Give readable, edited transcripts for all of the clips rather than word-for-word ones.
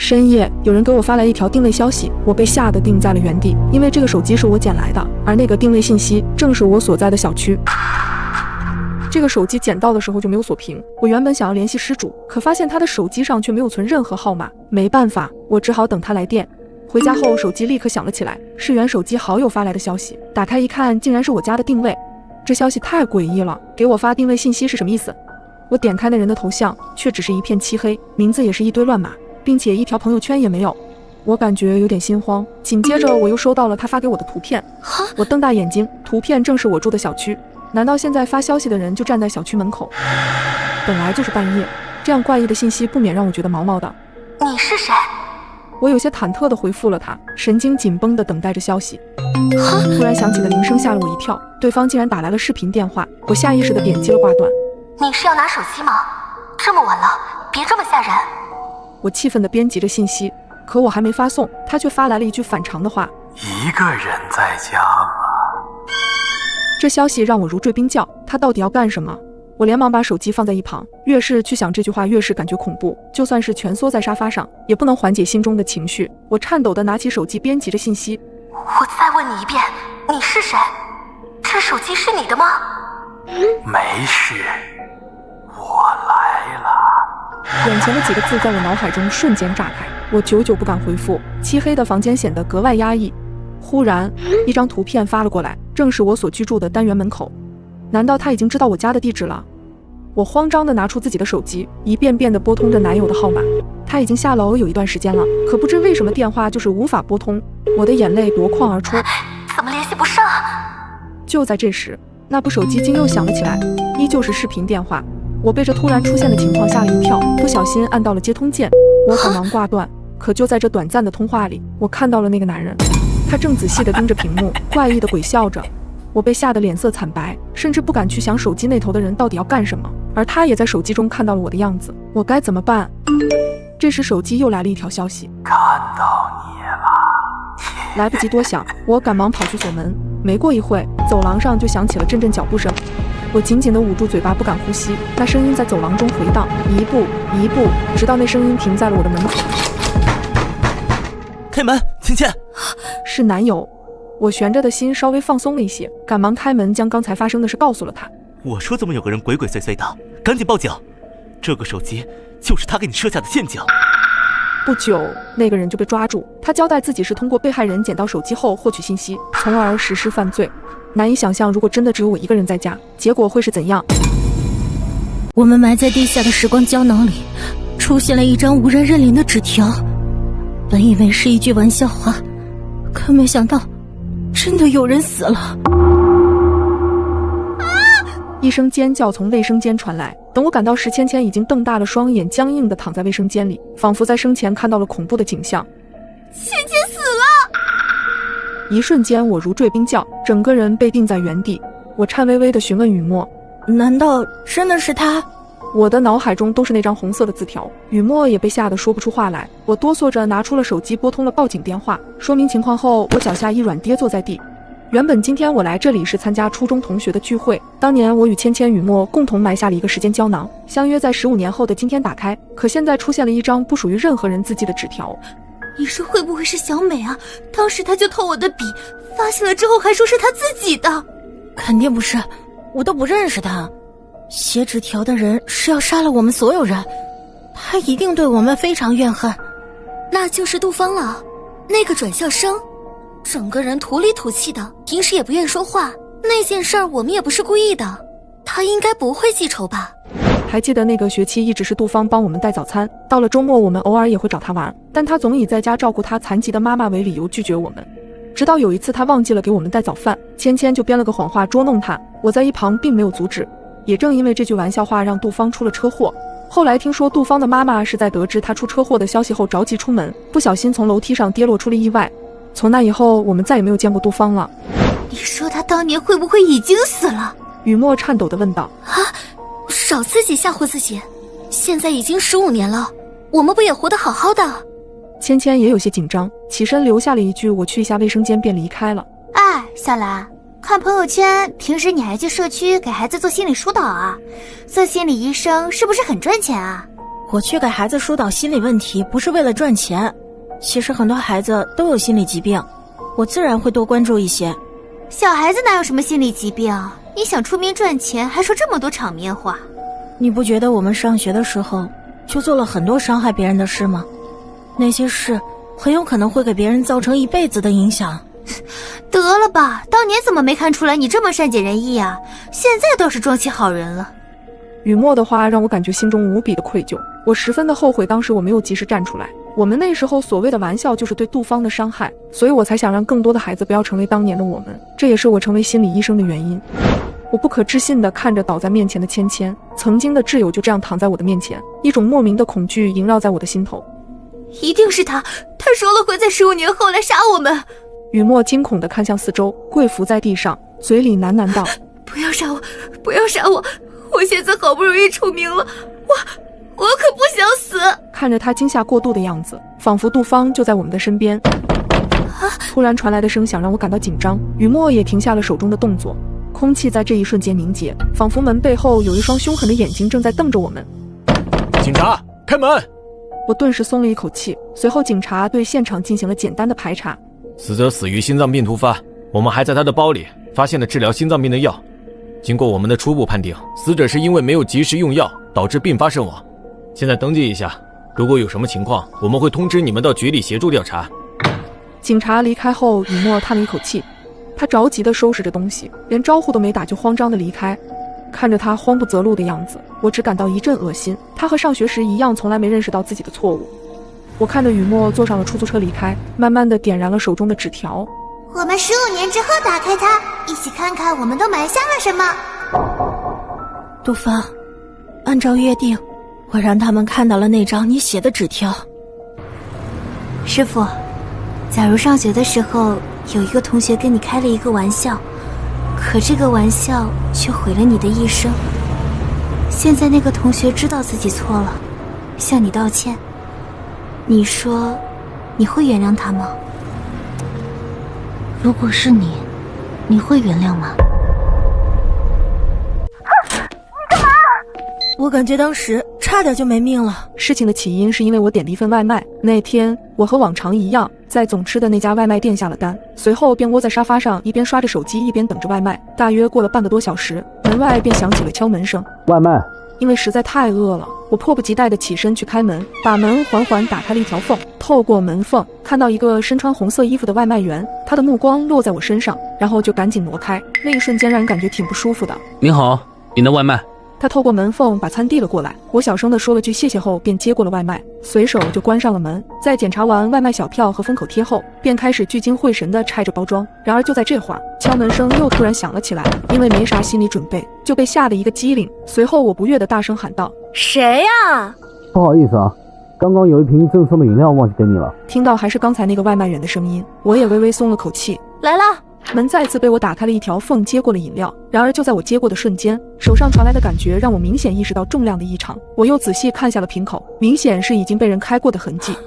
深夜，有人给我发来一条定位消息，我被吓得定在了原地，因为这个手机是我捡来的，而那个定位信息正是我所在的小区。这个手机捡到的时候就没有锁屏，我原本想要联系失主，可发现他的手机上却没有存任何号码，没办法，我只好等他来电。回家后，手机立刻响了起来，是原手机好友发来的消息，打开一看，竟然是我家的定位。这消息太诡异了，给我发定位信息是什么意思？我点开那人的头像，却只是一片漆黑，名字也是一堆乱码，并且一条朋友圈也没有。我感觉有点心慌，紧接着我又收到了他发给我的图片，我瞪大眼睛，图片正是我住的小区。难道现在发消息的人就站在小区门口？本来就是半夜，这样怪异的信息不免让我觉得毛毛的。你是谁？我有些忐忑地回复了他，神经紧绷地等待着消息。突然响起的铃声吓了我一跳，对方竟然打来了视频电话，我下意识地点击了挂断。你是要拿手机吗？这么晚了，别这么吓人。我气愤地编辑着信息，可我还没发送，他却发来了一句反常的话：一个人在家吗？这消息让我如坠冰窖，他到底要干什么？我连忙把手机放在一旁，越是去想这句话，越是感觉恐怖。就算是蜷缩在沙发上，也不能缓解心中的情绪。我颤抖地拿起手机，编辑着信息：我再问你一遍，你是谁？这手机是你的吗？没事，我来了。眼前的几个字在我脑海中瞬间炸开，我久久不敢回复。漆黑的房间显得格外压抑。忽然，一张图片发了过来，正是我所居住的单元门口。难道他已经知道我家的地址了？我慌张地拿出自己的手机，一遍遍地拨通着男友的号码。他已经下楼有一段时间了，可不知为什么电话就是无法拨通。我的眼泪夺眶而出，怎么联系不上？就在这时，那部手机竟又响了起来，依旧是视频电话。我被这突然出现的情况吓了一跳，不小心按到了接通键。我赶忙挂断，可就在这短暂的通话里，我看到了那个男人，他正仔细地盯着屏幕，怪异地鬼笑着。我被吓得脸色惨白，甚至不敢去想手机那头的人到底要干什么，而他也在手机中看到了我的样子，我该怎么办？这时手机又来了一条消息：看到你了。来不及多想，我赶忙跑去锁门。没过一会，走廊上就响起了阵阵脚步声，我紧紧地捂住嘴巴，不敢呼吸。那声音在走廊中回荡，一步一步，直到那声音停在了我的门口。开门，芊芊。是男友。我悬着的心稍微放松了一些，赶忙开门，将刚才发生的事告诉了他。我说怎么有个人鬼鬼祟祟的，赶紧报警！这个手机就是他给你设下的陷阱。不久，那个人就被抓住，他交代自己是通过被害人捡到手机后获取信息，从而实施犯罪。难以想象，如果真的只有我一个人在家，结果会是怎样？我们埋在地下的时光胶囊里，出现了一张无人认领的纸条。本以为是一句玩笑话，可没想到真的有人死了！一声尖叫从卫生间传来，等我赶到时，芊芊已经瞪大了双眼，僵硬地躺在卫生间里，仿佛在生前看到了恐怖的景象。芊芊死了！一瞬间，我如坠冰窖，整个人被定在原地。我颤巍巍地询问雨墨：难道真的是他？我的脑海中都是那张红色的字条，雨墨也被吓得说不出话来。我哆嗦着拿出了手机，拨通了报警电话。说明情况后，我脚下一软，跌坐在地。原本今天我来这里是参加初中同学的聚会，当年我与芊芊、雨墨共同埋下了一个时间胶囊，相约在15年后的今天打开。可现在出现了一张不属于任何人字迹的纸条。你说会不会是小美啊？当时她就偷我的笔，发现了之后还说是她自己的。肯定不是，我都不认识她。写纸条的人是要杀了我们所有人，他一定对我们非常怨恨。那就是杜芳了，那个转校生，整个人土里土气的，平时也不愿说话。那件事儿我们也不是故意的，他应该不会记仇吧？还记得那个学期一直是杜芳帮我们带早餐，到了周末我们偶尔也会找他玩，但他总以在家照顾他残疾的妈妈为理由拒绝我们。直到有一次他忘记了给我们带早饭，芊芊就编了个谎话捉弄他，我在一旁并没有阻止。也正因为这句玩笑话让杜芳出了车祸。后来听说杜芳的妈妈是在得知她出车祸的消息后着急出门，不小心从楼梯上跌落出了意外。从那以后我们再也没有见过杜芳了。你说她当年会不会已经死了？雨墨颤抖地问道。啊，少自己吓唬自己，现在已经15年了，我们不也活得好好的？芊芊也有些紧张，起身留下了一句我去一下卫生间便离开了。哎，小兰，看朋友圈，平时你还去社区给孩子做心理疏导啊？做心理医生是不是很赚钱啊？我去给孩子疏导心理问题，不是为了赚钱。其实很多孩子都有心理疾病，我自然会多关注一些。小孩子哪有什么心理疾病？你想出名赚钱，还说这么多场面话。你不觉得我们上学的时候就做了很多伤害别人的事吗？那些事很有可能会给别人造成一辈子的影响。得了吧，当年怎么没看出来你这么善解人意啊？现在倒是装起好人了。雨墨的话让我感觉心中无比的愧疚，我十分的后悔当时我没有及时站出来。我们那时候所谓的玩笑就是对杜芳的伤害，所以我才想让更多的孩子不要成为当年的我们，这也是我成为心理医生的原因。我不可置信地看着倒在面前的芊芊，曾经的挚友就这样躺在我的面前，一种莫名的恐惧萦绕在我的心头。一定是他说了会在15年后来杀我们。雨墨惊恐地看向四周，跪伏在地上，嘴里喃喃道：不要杀我，不要杀我，我现在好不容易出名了，我可不想死。看着他惊吓过度的样子，仿佛杜芳就在我们的身边。突然传来的声响让我感到紧张，雨墨也停下了手中的动作，空气在这一瞬间凝结，仿佛门背后有一双凶狠的眼睛正在瞪着我们。警察，开门！我顿时松了一口气，随后警察对现场进行了简单的排查。死者死于心脏病突发，我们还在他的包里发现了治疗心脏病的药。经过我们的初步判定，死者是因为没有及时用药导致并发身亡。现在登记一下，如果有什么情况，我们会通知你们到局里协助调查。警察离开后，雨墨叹了一口气，他着急地收拾着东西，连招呼都没打就慌张地离开。看着他慌不择路的样子，我只感到一阵恶心。他和上学时一样，从来没认识到自己的错误。我看着雨墨坐上了出租车离开，慢慢地点燃了手中的纸条。我们15年之后打开它，一起看看我们都埋下了什么。杜芳，按照约定，我让他们看到了那张你写的纸条。师傅，假如上学的时候有一个同学跟你开了一个玩笑，可这个玩笑却毁了你的一生，现在那个同学知道自己错了，向你道歉，你说你会原谅他吗？如果是你，你会原谅吗？我感觉当时差点就没命了。事情的起因是因为我点了一份外卖，那天我和往常一样在总吃的那家外卖店下了单，随后便窝在沙发上一边刷着手机一边等着外卖。大约过了半个多小时，门外便响起了敲门声。外卖。因为实在太饿了，我迫不及待地起身去开门，把门缓缓打开了一条缝，透过门缝看到一个身穿红色衣服的外卖员，他的目光落在我身上，然后就赶紧挪开。那一瞬间让人感觉挺不舒服的。您好，您的外卖。他透过门缝把餐递了过来，我小声地说了句谢谢后便接过了外卖，随手就关上了门。在检查完外卖小票和封口贴后，便开始聚精会神地拆着包装。然而就在这会儿，敲门声又突然响了起来，因为没啥心理准备，就被吓得一个机灵。随后我不悦地大声喊道：谁呀？不好意思啊，刚刚有一瓶赠送的饮料忘记给你了。听到还是刚才那个外卖员的声音，我也微微松了口气。来了。门再次被我打开了一条缝，接过了饮料。然而就在我接过的瞬间，手上传来的感觉让我明显意识到重量的异常。我又仔细看下了瓶口，明显是已经被人开过的痕迹。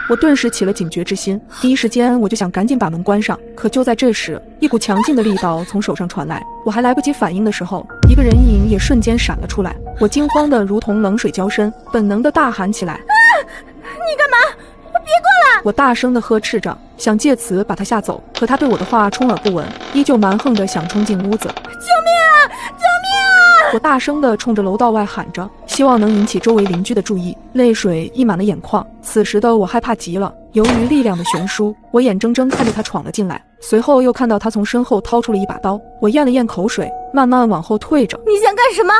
我顿时起了警觉之心，第一时间我就想赶紧把门关上。可就在这时，一股强劲的力道从手上传来，我还来不及反应的时候，一个人影也瞬间闪了出来。我惊慌的如同冷水浇身，本能的大喊起来：你干嘛？别过来！我大声的呵斥着，想借此把他吓走，可他对我的话充耳不闻，依旧蛮横的想冲进屋子。救命啊！救命啊！我大声的冲着楼道外喊着，希望能引起周围邻居的注意，泪水溢满了眼眶。此时的我害怕极了，由于力量的悬殊，我眼睁睁看着他闯了进来，随后又看到他从身后掏出了一把刀。我咽了咽口水，慢慢往后退着。你想干什么？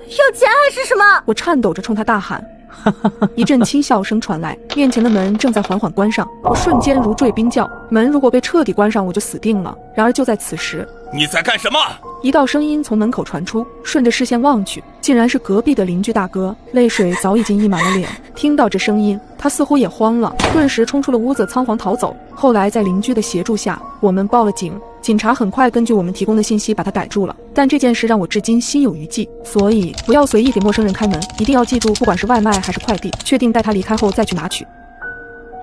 要钱还是什么？我颤抖着冲他大喊。一阵轻笑声传来，面前的门正在缓缓关上，我瞬间如坠冰窖，门如果被彻底关上我就死定了。然而就在此时，你在干什么？一道声音从门口传出，顺着视线望去，竟然是隔壁的邻居大哥，泪水早已经溢满了脸。听到这声音，他似乎也慌了，顿时冲出了屋子，仓皇逃走。后来在邻居的协助下，我们报了警，警察很快根据我们提供的信息把他逮住了。但这件事让我至今心有余悸，所以不要随意给陌生人开门，一定要记住，不管是外卖还是快递，确定带他离开后再去拿取。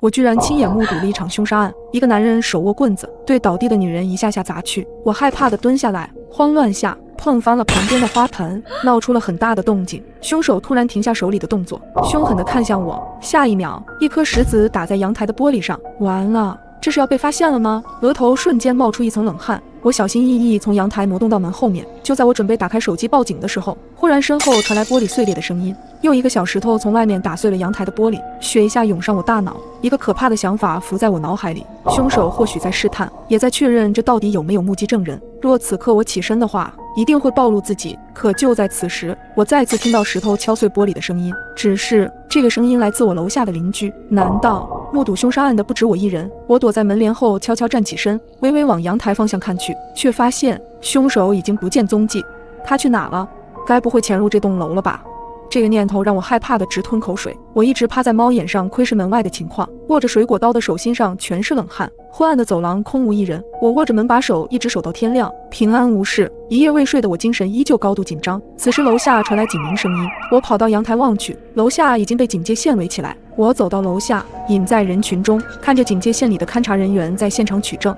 我居然亲眼目睹了一场凶杀案，一个男人手握棍子对倒地的女人一下下砸去。我害怕地蹲下来，慌乱下碰翻了旁边的花盆，闹出了很大的动静。凶手突然停下手里的动作，凶狠地看向我，下一秒，一颗石子打在阳台的玻璃上。完了，这是要被发现了吗？额头瞬间冒出一层冷汗。我小心翼翼从阳台挪动到门后面，就在我准备打开手机报警的时候，忽然身后传来玻璃碎裂的声音，又一个小石头从外面打碎了阳台的玻璃，血一下涌上我大脑。一个可怕的想法浮在我脑海里，凶手或许在试探，也在确认这到底有没有目击证人。若此刻我起身的话，一定会暴露自己。可就在此时，我再次听到石头敲碎玻璃的声音，只是这个声音来自我楼下的邻居。难道目睹凶杀案的不止我一人？我躲在门帘后悄悄站起身，微微往阳台方向看去，却发现凶手已经不见踪迹。他去哪了？该不会潜入这栋楼了吧？这个念头让我害怕的直吞口水。我一直趴在猫眼上窥视门外的情况，握着水果刀的手心上全是冷汗。昏暗的走廊空无一人，我握着门把手一直守到天亮，平安无事。一夜未睡的我精神依旧高度紧张。此时楼下传来警鸣声音，我跑到阳台望去，楼下已经被警戒线围起来。我走到楼下，隐在人群中，看着警戒线里的勘察人员在现场取证。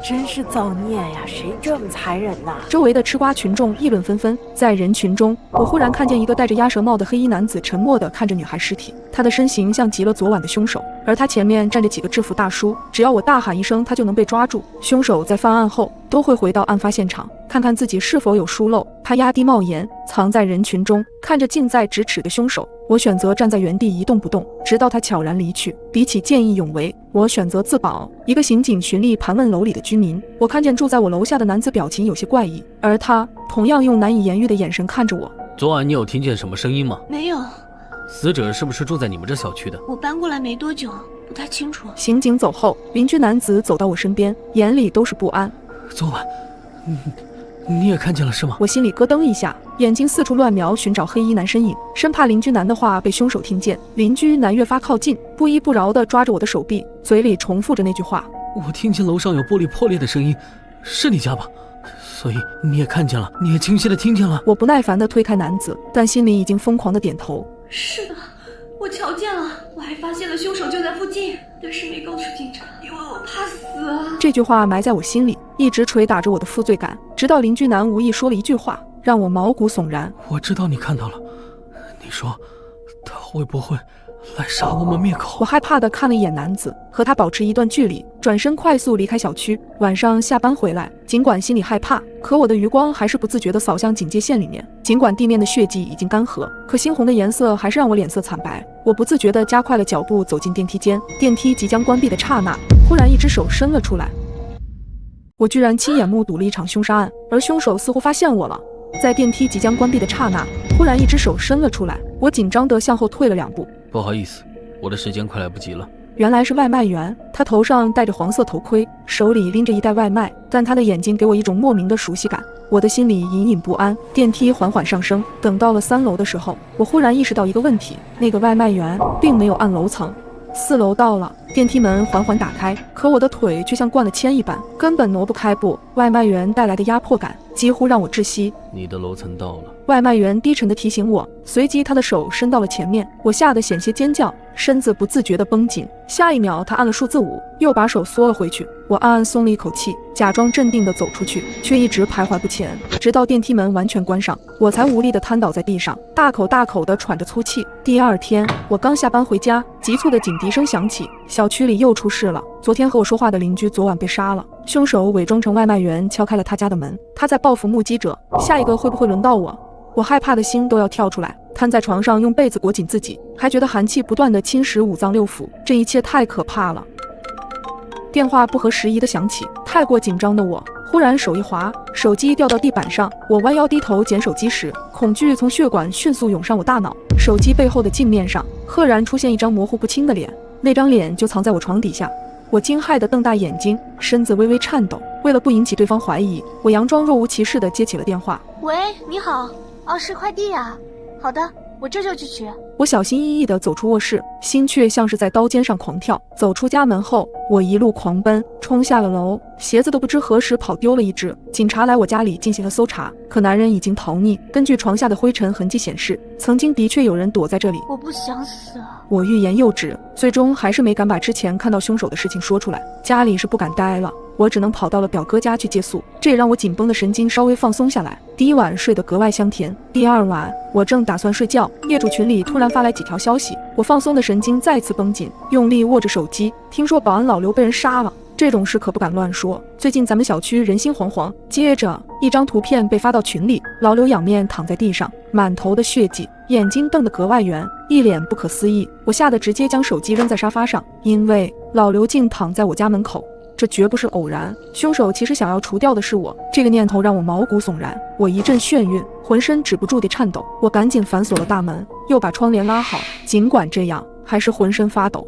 真是造孽呀！谁这么残忍呐？周围的吃瓜群众议论纷纷。在人群中，我忽然看见一个戴着鸭舌帽的黑衣男子沉默地看着女孩尸体，他的身形像极了昨晚的凶手，而他前面站着几个制服大叔，只要我大喊一声，他就能被抓住。凶手在犯案后都会回到案发现场，看看自己是否有疏漏。他压低帽檐，藏在人群中，看着近在咫尺的凶手。我选择站在原地一动不动，直到他悄然离去。比起见义勇为，我选择自保。一个刑警循例盘问楼里的居民，我看见住在我楼下的男子表情有些怪异，而他同样用难以言喻的眼神看着我。昨晚你有听见什么声音吗？没有。死者是不是住在你们这小区的？我搬过来没多久，不太清楚。刑警走后，邻居男子走到我身边，眼里都是不安。昨晚你也看见了是吗？我心里咯噔一下，眼睛四处乱瞄，寻找黑衣男身影，生怕邻居男的话被凶手听见。邻居男越发靠近，不依不饶地抓着我的手臂，嘴里重复着那句话：我听见楼上有玻璃破裂的声音，是你家吧？所以你也看见了，你也清晰地听见了。我不耐烦地推开男子，但心里已经疯狂地点头。是的，我瞧见了，我还发现了凶手就在附近，但是没告诉警察，因为我怕死啊。这句话埋在我心里，一直捶打着我的负罪感，直到邻居男无意说了一句话，让我毛骨悚然。我知道你看到了，你说他会不会来杀我们灭口？我害怕地看了一眼男子，和他保持一段距离，转身快速离开小区。晚上下班回来，尽管心里害怕，可我的余光还是不自觉地扫向警戒线里面。尽管地面的血迹已经干涸，可猩红的颜色还是让我脸色惨白。我不自觉地加快了脚步走进电梯间。电梯即将关闭的刹那，忽然一只手伸了出来。我居然亲眼目睹了一场凶杀案，而凶手似乎发现我了。在电梯即将关闭的刹那，忽然一只手伸了出来，我紧张地向后退了2步。不好意思，我的时间快来不及了。原来是外卖员，他头上戴着黄色头盔，手里拎着一袋外卖，但他的眼睛给我一种莫名的熟悉感。我的心里隐隐不安。电梯缓缓上升，等到了3楼的时候，我忽然意识到一个问题，那个外卖员并没有按楼层。4楼到了，电梯门缓缓打开，可我的腿却像灌了铅一般，根本挪不开步。外卖员带来的压迫感几乎让我窒息。你的楼层到了。外卖员低沉地提醒我，随即他的手伸到了前面，我吓得险些尖叫，身子不自觉地绷紧。下一秒他按了数字5，又把手缩了回去。我暗暗松了一口气，假装镇定地走出去，却一直徘徊不前，直到电梯门完全关上，我才无力地瘫倒在地上，大口大口地喘着粗气。第2天，我刚下班回家，急促的警笛声响起，小区里又出事了。昨天和我说话的邻居昨晚被杀了，凶手伪装成外卖员敲开了他家的门，他在报复目击者。下一个会不会轮到我？我害怕的心都要跳出来，瘫在床上用被子裹紧自己，还觉得寒气不断地侵蚀5脏6腑，这一切太可怕了。电话不合时宜地响起，太过紧张的我忽然手一滑，手机掉到地板上。我弯腰低头捡手机时，恐惧从血管迅速涌上我大脑。手机背后的镜面上赫然出现一张模糊不清的脸，那张脸就藏在我床底下。我惊骇地瞪大眼睛，身子微微颤抖。为了不引起对方怀疑，我佯装若无其事地接起了电话。喂，你好，是快递啊。好的，我这就去取。我小心翼翼地走出卧室，心却像是在刀尖上狂跳。走出家门后，我一路狂奔，冲下了楼，鞋子都不知何时跑丢了一只。警察来我家里进行了搜查，可男人已经逃匿。根据床下的灰尘痕迹显示，曾经的确有人躲在这里。我不想死。我欲言又止，最终还是没敢把之前看到凶手的事情说出来。家里是不敢待了，我只能跑到了表哥家去借宿，这也让我紧绷的神经稍微放松下来。第一晚睡得格外香甜。第二晚，我正打算睡觉，业主群里突然发来几条消息，我放松的神经再次绷紧，用力握着手机，听说保安老刘被人杀了。这种事可不敢乱说，最近咱们小区人心惶惶。接着一张图片被发到群里，老刘仰面躺在地上，满头的血迹，眼睛瞪得格外圆，一脸不可思议。我吓得直接将手机扔在沙发上，因为老刘竟躺在我家门口。这绝不是偶然，凶手其实想要除掉的是我。这个念头让我毛骨悚然，我一阵眩晕，浑身止不住地颤抖。我赶紧反锁了大门，又把窗帘拉好，尽管这样，还是浑身发抖。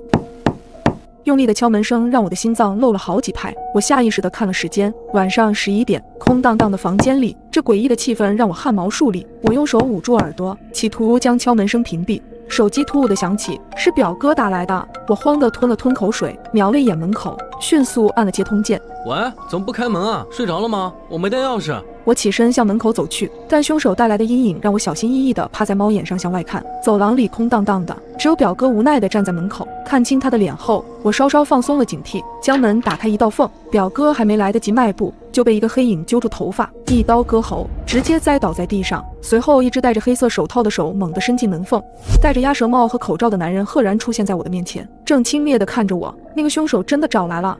用力的敲门声让我的心脏漏了好几拍，我下意识地看了时间，晚上11点，空荡荡的房间里，这诡异的气氛让我汗毛竖立。我用手捂住耳朵，企图将敲门声屏蔽。手机突兀的响起，是表哥打来的。我慌得吞了吞口水，瞄了一眼门口，迅速按了接通键。喂，怎么不开门啊？睡着了吗？我没带钥匙。我起身向门口走去，但凶手带来的阴影让我小心翼翼地趴在猫眼上向外看。走廊里空荡荡的，只有表哥无奈地站在门口。看清他的脸后，我稍稍放松了警惕，将门打开一道缝。表哥还没来得及迈步，就被一个黑影揪住头发，一刀割喉，直接栽倒在地上。随后，一只戴着黑色手套的手猛地伸进门缝，戴着鸭舌帽和口罩的男人赫然出现在我的面前，正轻蔑地看着我。那个凶手真的找来了！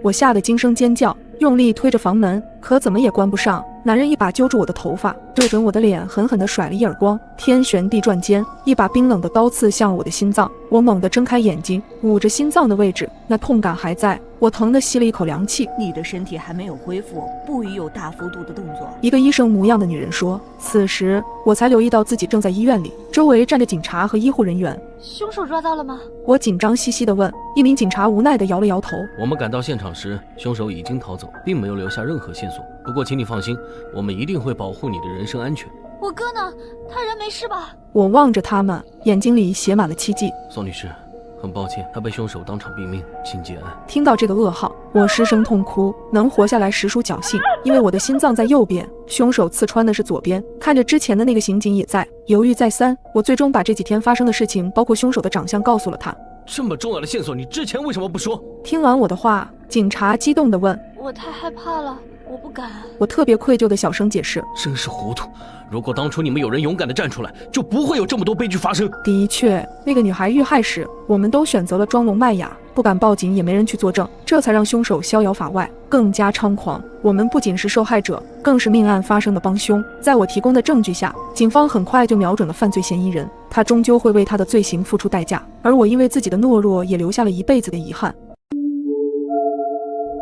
我吓得惊声尖叫，用力推着房门，可怎么也关不上。男人一把揪住我的头发，对准我的脸狠狠地甩了一耳光，天旋地转间，一把冰冷的刀刺向了我的心脏。我猛地睁开眼睛，捂着心脏的位置，那痛感还在，我疼得吸了一口凉气。你的身体还没有恢复，不宜有大幅度的动作。一个医生模样的女人说。此时我才留意到自己正在医院里，周围站着警察和医护人员。凶手抓到了吗？我紧张兮兮地问。一名警察无奈地摇了摇头。我们赶到现场时，凶手已经逃走，并没有留下任何线索。不过请你放心，我们一定会保护你的人身安全。我哥呢？他人没事吧？我望着他们，眼睛里写满了期冀。宋女士，很抱歉，他被凶手当场毙命，请节哀。听到这个噩耗，我失声痛哭，能活下来实属侥幸，因为我的心脏在右边，凶手刺穿的是左边。看着之前的那个刑警也在，犹豫再三，我最终把这几天发生的事情，包括凶手的长相告诉了他。这么重要的线索，你之前为什么不说？听完我的话，警察激动地问。我太害怕了，我不敢。我特别愧疚地小声解释。真是糊涂，如果当初你们有人勇敢地站出来，就不会有这么多悲剧发生。的确，那个女孩遇害时，我们都选择了装聋卖哑，不敢报警，也没人去作证，这才让凶手逍遥法外，更加猖狂。我们不仅是受害者，更是命案发生的帮凶。在我提供的证据下，警方很快就瞄准了犯罪嫌疑人，他终究会为他的罪行付出代价，而我因为自己的懦弱，也留下了一辈子的遗憾。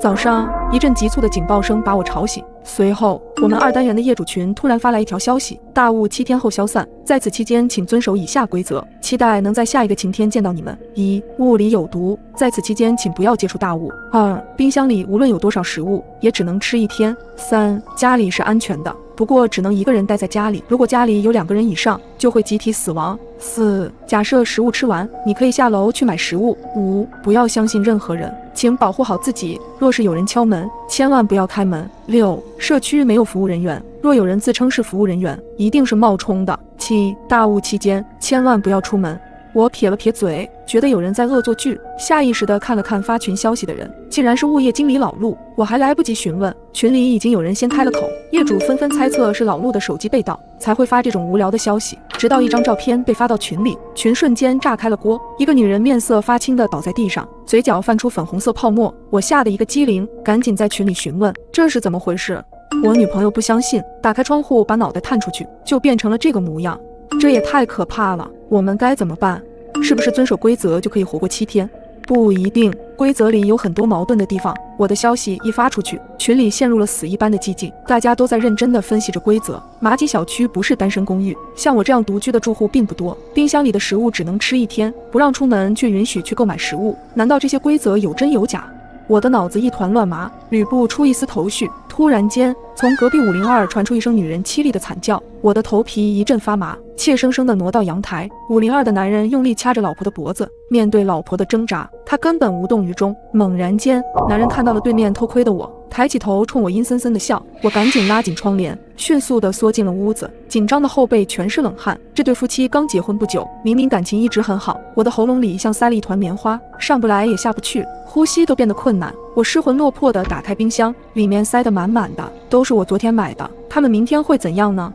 早上，一阵急促的警报声把我吵醒。随后，我们2单元的业主群突然发来一条消息：大雾7天后消散，在此期间请遵守以下规则，期待能在下一个晴天见到你们。1. 雾里有毒，在此期间请不要接触大雾。2. 冰箱里无论有多少食物，也只能吃1天。3. 家里是安全的，不过只能1个人待在家里，如果家里有2个人以上，就会集体死亡。4. 假设食物吃完，你可以下楼去买食物。5. 不要相信任何人，请保护好自己，若是有人敲门，千万不要开门。6. 社区没有服务人员，若有人自称是服务人员，一定是冒充的。7. 大雾期间，千万不要出门。我撇了撇嘴，觉得有人在恶作剧，下意识地看了看发群消息的人，竟然是物业经理老陆。我还来不及询问，群里已经有人先开了口，业主纷纷猜测是老陆的手机被盗，才会发这种无聊的消息。直到一张照片被发到群里，群瞬间炸开了锅，一个女人面色发青地倒在地上，嘴角泛出粉红色泡沫。我吓得一个机灵，赶紧在群里询问这是怎么回事。我女朋友不相信，打开窗户把脑袋探出去，就变成了这个模样。这也太可怕了，我们该怎么办？是不是遵守规则就可以活过7天？不一定，规则里有很多矛盾的地方。我的消息一发出去，群里陷入了死一般的寂静，大家都在认真地分析着规则。马吉小区不是单身公寓，像我这样独居的住户并不多，冰箱里的食物只能吃1天，不让出门却允许去购买食物，难道这些规则有真有假？我的脑子一团乱麻，捋不出一丝头绪。突然间，从隔壁502传出一声女人凄厉的惨叫，我的头皮一阵发麻，怯生生地挪到阳台。502的男人用力掐着老婆的脖子，面对老婆的挣扎，他根本无动于衷。猛然间，男人看到了对面偷窥的我，抬起头冲我阴森森地笑。我赶紧拉紧窗帘，迅速地缩进了屋子，紧张的后背全是冷汗。这对夫妻刚结婚不久，明明感情一直很好，我的喉咙里像塞了一团棉花，上不来也下不去，呼吸都变得困难。我失魂落魄地打开冰箱，里面塞得满满的，都是我昨天买的。他们明天会怎样呢？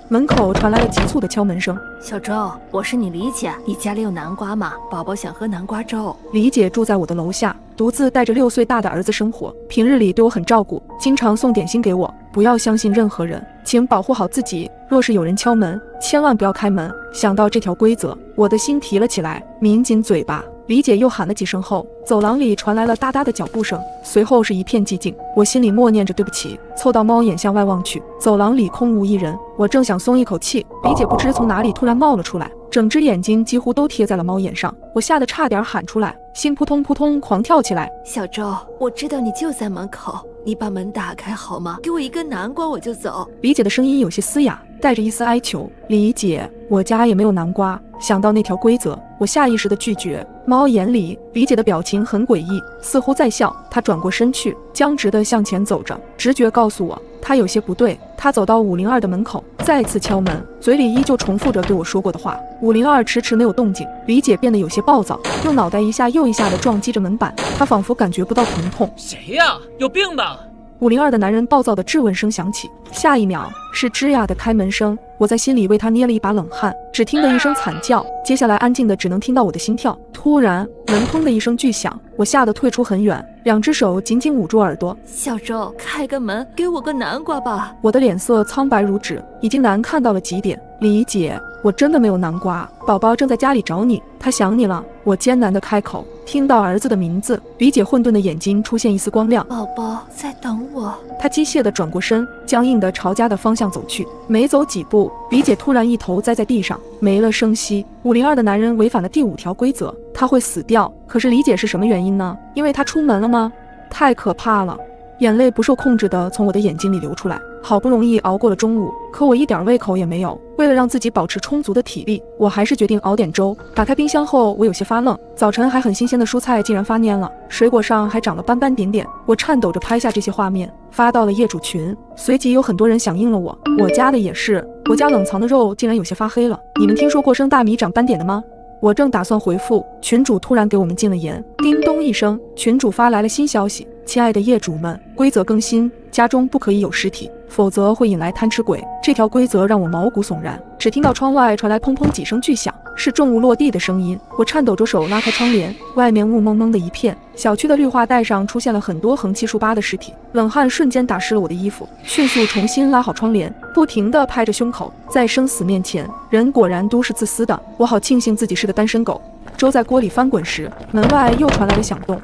门口传来了急促的敲门声。小周，我是你李姐，你家里有南瓜吗？宝宝想喝南瓜粥。李姐住在我的楼下，独自带着6岁大的儿子生活，平日里对我很照顾，经常送点心给我。不要相信任何人，请保护好自己。若是有人敲门，千万不要开门。想到这条规则，我的心提了起来，抿紧嘴巴。李姐又喊了几声后，走廊里传来了哒哒的脚步声，随后是一片寂静。我心里默念着对不起，凑到猫眼向外望去，走廊里空无一人。我正想松一口气，李姐不知从哪里突然冒了出来，整只眼睛几乎都贴在了猫眼上，我吓得差点喊出来，心扑通扑通狂跳起来。小周，我知道你就在门口，你把门打开好吗？给我一根南瓜我就走。李姐的声音有些嘶哑，带着一丝哀求。李姐，我家也没有南瓜。想到那条规则，我下意识地拒绝。猫眼里，李姐的表情很诡异，似乎在笑。她转过身去，僵直地向前走着。直觉告诉我，她有些不对。她走到502的门口，再次敲门，嘴里依旧重复着对我说过的话。502迟迟没有动静，李姐变得有些暴躁，用脑袋一下又一下地撞击着门板。她仿佛感觉不到疼痛。谁呀？有病吧？502的男人暴躁的质问声响起，下一秒是吱呀的开门声。我在心里为他捏了一把冷汗，只听得一声惨叫，接下来安静的只能听到我的心跳。突然门砰的一声巨响，我吓得退出很远，两只手紧紧捂住耳朵。小周，开个门，给我个南瓜吧。我的脸色苍白如纸，已经难看到了极点。李姐，我真的没有南瓜，宝宝正在家里找你，他想你了。我艰难地开口，听到儿子的名字，李姐混沌的眼睛出现一丝光亮。宝宝在等我。她机械地转过身，僵硬地朝家的方向走去。没走几步，李姐突然一头栽在地上，没了声息。502的男人违反了第5条规则，他会死掉。可是李姐是什么原因呢？因为她出门了吗？太可怕了！眼泪不受控制地从我的眼睛里流出来。好不容易熬过了中午，可我一点胃口也没有。为了让自己保持充足的体力，我还是决定熬点粥。打开冰箱后，我有些发愣，早晨还很新鲜的蔬菜竟然发蔫了，水果上还长了斑斑点点。我颤抖着拍下这些画面，发到了业主群，随即有很多人响应了我。我家的也是，我家冷藏的肉竟然有些发黑了。你们听说过生大米长斑点的吗？我正打算回复，群主突然给我们禁了言。叮咚一声，群主发来了新消息：亲爱的业主们，规则更新，家中不可以有尸体，否则会引来贪吃鬼。这条规则让我毛骨悚然。只听到窗外传来砰砰几声巨响，是重物落地的声音。我颤抖着手拉开窗帘，外面雾蒙蒙的一片，小区的绿化带上出现了很多横七竖八的尸体。冷汗瞬间打湿了我的衣服，迅速重新拉好窗帘，不停地拍着胸口。在生死面前，人果然都是自私的。我好庆幸自己是个单身狗。粥在锅里翻滚时，门外又传来了响动，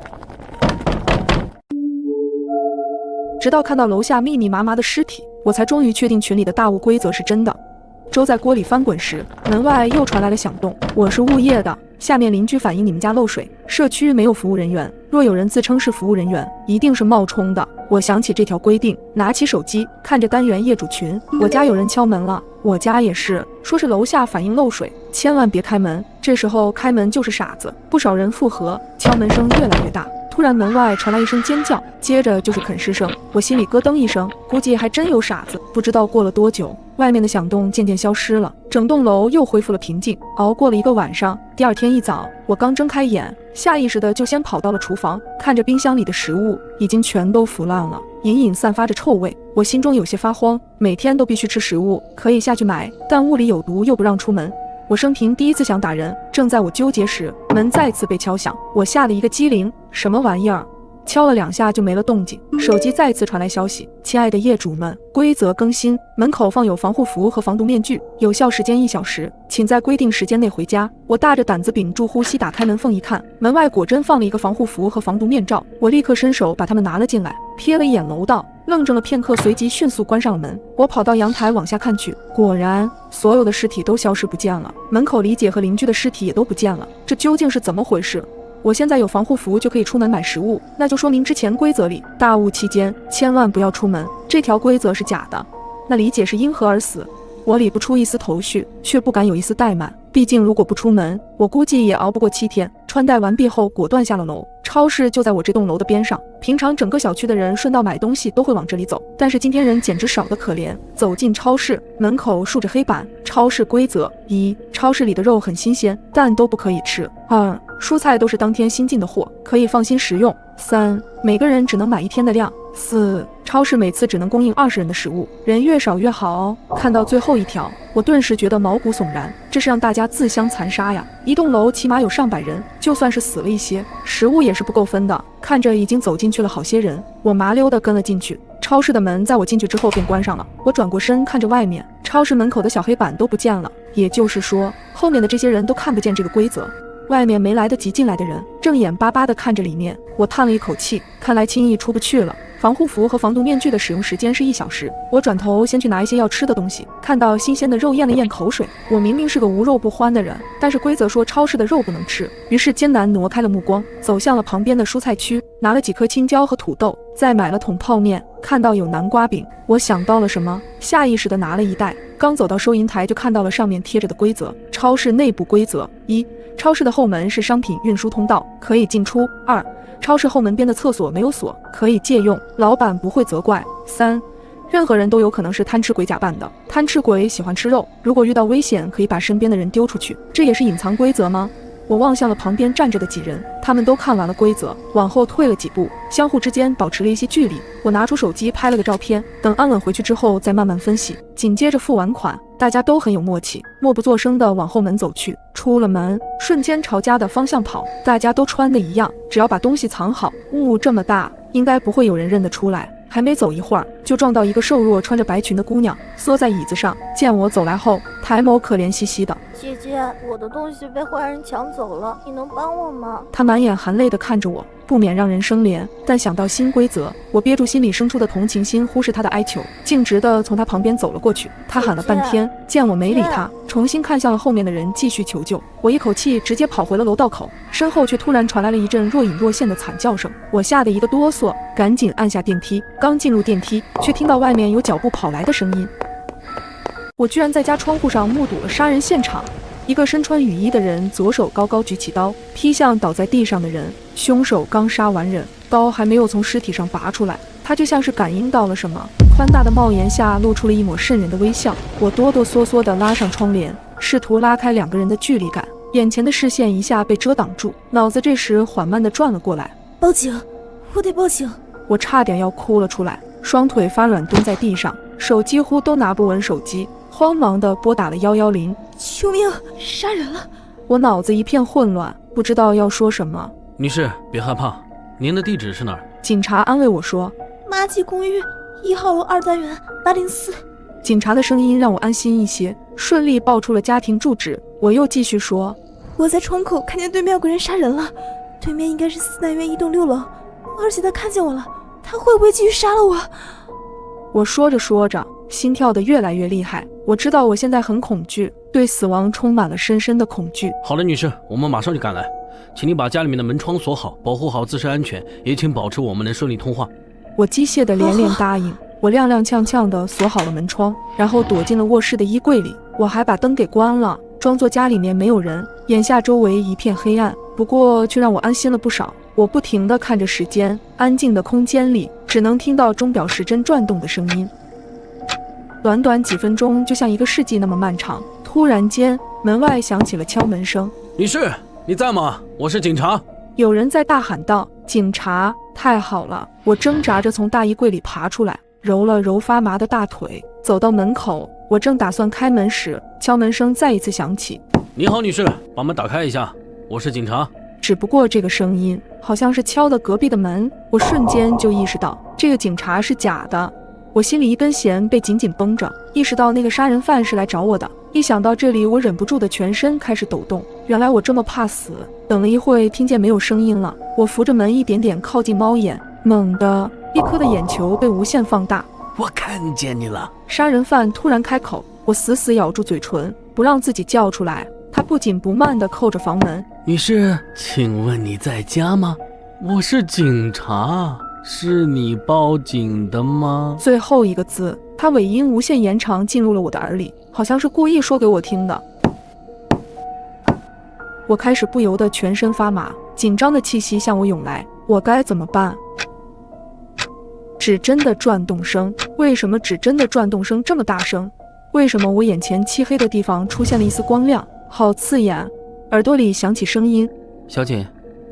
直到看到楼下密密麻麻的尸体，我才终于确定群里的大雾规则是真的。粥在锅里翻滚时，门外又传来了响动。我是物业的，下面邻居反映你们家漏水，社区没有服务人员，若有人自称是服务人员，一定是冒充的。我想起这条规定，拿起手机看着单元业主群，我家有人敲门了，我家也是，说是楼下反映漏水，千万别开门。这时候开门就是傻子，不少人附和，敲门声越来越大。突然门外传来一声尖叫，接着就是啃食声，我心里咯噔一声，估计还真有傻子。不知道过了多久，外面的响动渐渐消失了，整栋楼又恢复了平静。熬过了一个晚上，第二天一早，我刚睁开眼，下意识的就先跑到了厨房，看着冰箱里的食物已经全都腐烂了，隐隐散发着臭味。我心中有些发慌，每天都必须吃食物，可以下去买，但屋里有毒又不让出门。我生平第一次想打人，正在我纠结时，门再次被敲响，我吓了一个激灵，什么玩意儿？敲了2下就没了动静，手机再次传来消息：亲爱的业主们，规则更新，门口放有防护服和防毒面具，有效时间1小时，请在规定时间内回家。我大着胆子屏住呼吸打开门缝一看，门外果真放了一个防护服和防毒面罩，我立刻伸手把它们拿了进来，瞥了一眼楼道，愣怔了片刻，随即迅速关上了门。我跑到阳台往下看去，果然所有的尸体都消失不见了，门口李姐和邻居的尸体也都不见了，这究竟是怎么回事？我现在有防护服就可以出门买食物，那就说明之前规则里大雾期间千万不要出门，这条规则是假的。那李姐是因何而死？我理不出一丝头绪，却不敢有一丝怠慢，毕竟如果不出门，我估计也熬不过7天。穿戴完毕后果断下了楼，超市就在我这栋楼的边上，平常整个小区的人顺道买东西都会往这里走，但是今天人简直少得可怜。走进超市，门口竖着黑板，超市规则：1. 超市里的肉很新鲜，但都不可以吃；2. 蔬菜都是当天新进的货，可以放心食用； 3. 每个人只能买1天的量。4. 超市每次只能供应20人的食物，人越少越好哦。看到最后一条，我顿时觉得毛骨悚然，这是让大家自相残杀呀！一栋楼起码有上百人，就算是死了一些，食物也是不够分的。看着已经走进去了好些人，我麻溜地跟了进去。超市的门在我进去之后便关上了。我转过身看着外面，超市门口的小黑板都不见了，也就是说，后面的这些人都看不见这个规则。外面没来得及进来的人正眼巴巴地看着里面，我叹了一口气，看来轻易出不去了。防护服和防毒面具的使用时间是1小时。我转头先去拿一些要吃的东西，看到新鲜的肉咽了咽口水。我明明是个无肉不欢的人，但是规则说超市的肉不能吃，于是艰难挪开了目光，走向了旁边的蔬菜区，拿了几颗青椒和土豆，再买了桶泡面。看到有南瓜饼，我想到了什么，下意识地拿了一袋。刚走到收银台就看到了上面贴着的规则：超市内部规则：1. 超市的后门是商品运输通道，可以进出。2. 超市后门边的厕所没有锁，可以借用，老板不会责怪。3. 任何人都有可能是贪吃鬼假扮的，贪吃鬼喜欢吃肉，如果遇到危险可以把身边的人丢出去，这也是隐藏规则吗？我望向了旁边站着的几人，他们都看完了规则，往后退了几步，相互之间保持了一些距离。我拿出手机拍了个照片，等安稳回去之后再慢慢分析。紧接着付完款，大家都很有默契，默不作声地往后门走去。出了门，瞬间朝家的方向跑，大家都穿的一样，只要把东西藏好。雾这么大，应该不会有人认得出来。还没走一会儿，就撞到一个瘦弱穿着白裙的姑娘，缩在椅子上。见我走来后，抬眸可怜兮兮的：“姐姐，我的东西被坏人抢走了，你能帮我吗？”她满眼含泪地看着我，不免让人生怜。但想到新规则，我憋住心里生出的同情心，忽视她的哀求，径直地从她旁边走了过去。她喊了半天，见我没理她，重新看向了后面的人，继续求救。我一口气直接跑回了楼道口，身后却突然传来了一阵若隐若现的惨叫声，我吓得一个哆嗦，赶紧按下电梯。刚进入电梯，却听到外面有脚步跑来的声音。我居然在家窗户上目睹了杀人现场。一个身穿雨衣的人左手高高举起刀，劈向倒在地上的人。凶手刚杀完人，刀还没有从尸体上拔出来，他就像是感应到了什么，宽大的帽檐下露出了一抹瘆人的微笑。我哆哆嗦嗦地拉上窗帘，试图拉开两个人的距离感，眼前的视线一下被遮挡住，脑子这时缓慢地转了过来。报警，我得报警！我差点要哭了出来，双腿发软蹲在地上，手几乎都拿不稳手机，慌忙地拨打了110。救命！杀人了！我脑子一片混乱，不知道要说什么。女士，别害怕，您的地址是哪儿？警察安慰我说：“马记公寓1号楼2单元804。”警察的声音让我安心一些，顺利报出了家庭住址。我又继续说：“我在窗口看见对面有个人杀人了，对面应该是4单元1栋6楼，而且他看见我了，他会不会继续杀了我？”我说着说着，心跳得越来越厉害。我知道我现在很恐惧，对死亡充满了深深的恐惧。好的，女士，我们马上就赶来，请你把家里面的门窗锁好，保护好自身安全，也请保持我们能顺利通话。我机械地连连答应。我踉踉跄跄地锁好了门窗，然后躲进了卧室的衣柜里。我还把灯给关了，装作家里面没有人。眼下周围一片黑暗，不过却让我安心了不少。我不停地看着时间，安静的空间里只能听到钟表时针转动的声音。短短几分钟，就像一个世纪那么漫长。突然间，门外响起了敲门声。女士，你在吗？我是警察。有人在大喊道：“警察！”太好了！我挣扎着从大衣柜里爬出来，揉了揉发麻的大腿，走到门口。我正打算开门时，敲门声再一次响起。你好，女士，把门打开一下，我是警察。只不过这个声音好像是敲的隔壁的门，我瞬间就意识到这个警察是假的。我心里一根弦被紧紧绷着，意识到那个杀人犯是来找我的。一想到这里，我忍不住的全身开始抖动。原来我这么怕死。等了一会，听见没有声音了，我扶着门一点点靠近猫眼，猛地一颗的眼球被无限放大。我看见你了！杀人犯突然开口，我死死咬住嘴唇，不让自己叫出来。他不紧不慢地扣着房门。女士，请问你在家吗？我是警察。是你报警的吗？最后一个字，他尾音无限延长，进入了我的耳里，好像是故意说给我听的。我开始不由得全身发麻，紧张的气息向我涌来，我该怎么办？指针的转动声，为什么指针的转动声这么大声？为什么我眼前漆黑的地方出现了一丝光亮？好刺眼！耳朵里响起声音：小姐，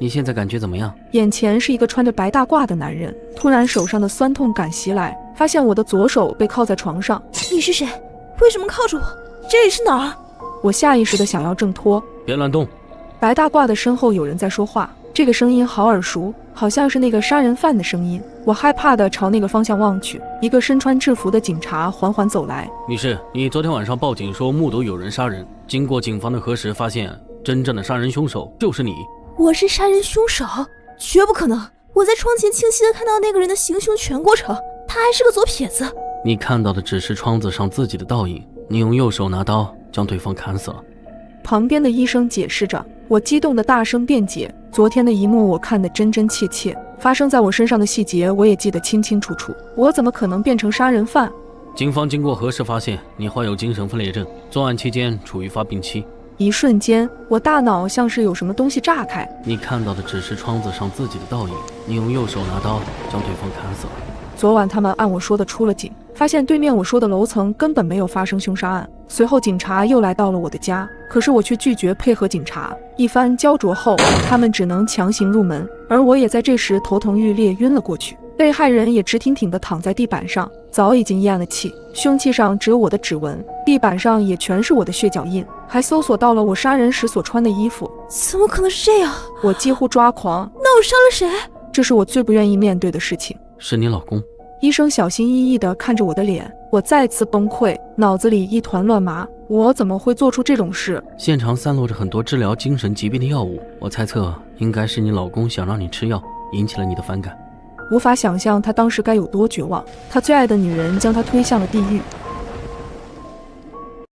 你现在感觉怎么样？眼前是一个穿着白大褂的男人，突然手上的酸痛感袭来，发现我的左手被靠在床上。你是谁？为什么靠着我？这里是哪儿？我下意识的想要挣脱。别乱动。白大褂的身后有人在说话，这个声音好耳熟，好像是那个杀人犯的声音。我害怕的朝那个方向望去，一个身穿制服的警察缓缓走来。女士，你昨天晚上报警说目睹有人杀人，经过警方的核实，发现真正的杀人凶手就是你。我是杀人凶手？绝不可能！我在窗前清晰的看到那个人的行凶全过程，他还是个左撇子。你看到的只是窗子上自己的倒影，你用右手拿刀将对方砍死了。旁边的医生解释着，我激动的大声辩解。昨天的一幕我看得真真切切，发生在我身上的细节我也记得清清楚楚，我怎么可能变成杀人犯？警方经过核实发现你患有精神分裂症，作案期间处于发病期。一瞬间，我大脑像是有什么东西炸开。你看到的只是窗子上自己的倒影，你用右手拿刀将对方砍死了。昨晚他们按我说的出了警，发现对面我说的楼层根本没有发生凶杀案。随后警察又来到了我的家，可是我却拒绝配合警察。一番焦灼后，他们只能强行入门，而我也在这时头疼欲裂，晕了过去。被害人也直挺挺地躺在地板上，早已经咽了气，凶器上只有我的指纹，地板上也全是我的血脚印，还搜索到了我杀人时所穿的衣服。怎么可能是这样？我几乎抓狂。那我杀了谁？这是我最不愿意面对的事情。是你老公。医生小心翼翼地看着我的脸，我再次崩溃，脑子里一团乱麻。我怎么会做出这种事？现场散落着很多治疗精神疾病的药物，我猜测应该是你老公想让你吃药，引起了你的反感。无法想象他当时该有多绝望，他最爱的女人将他推向了地狱，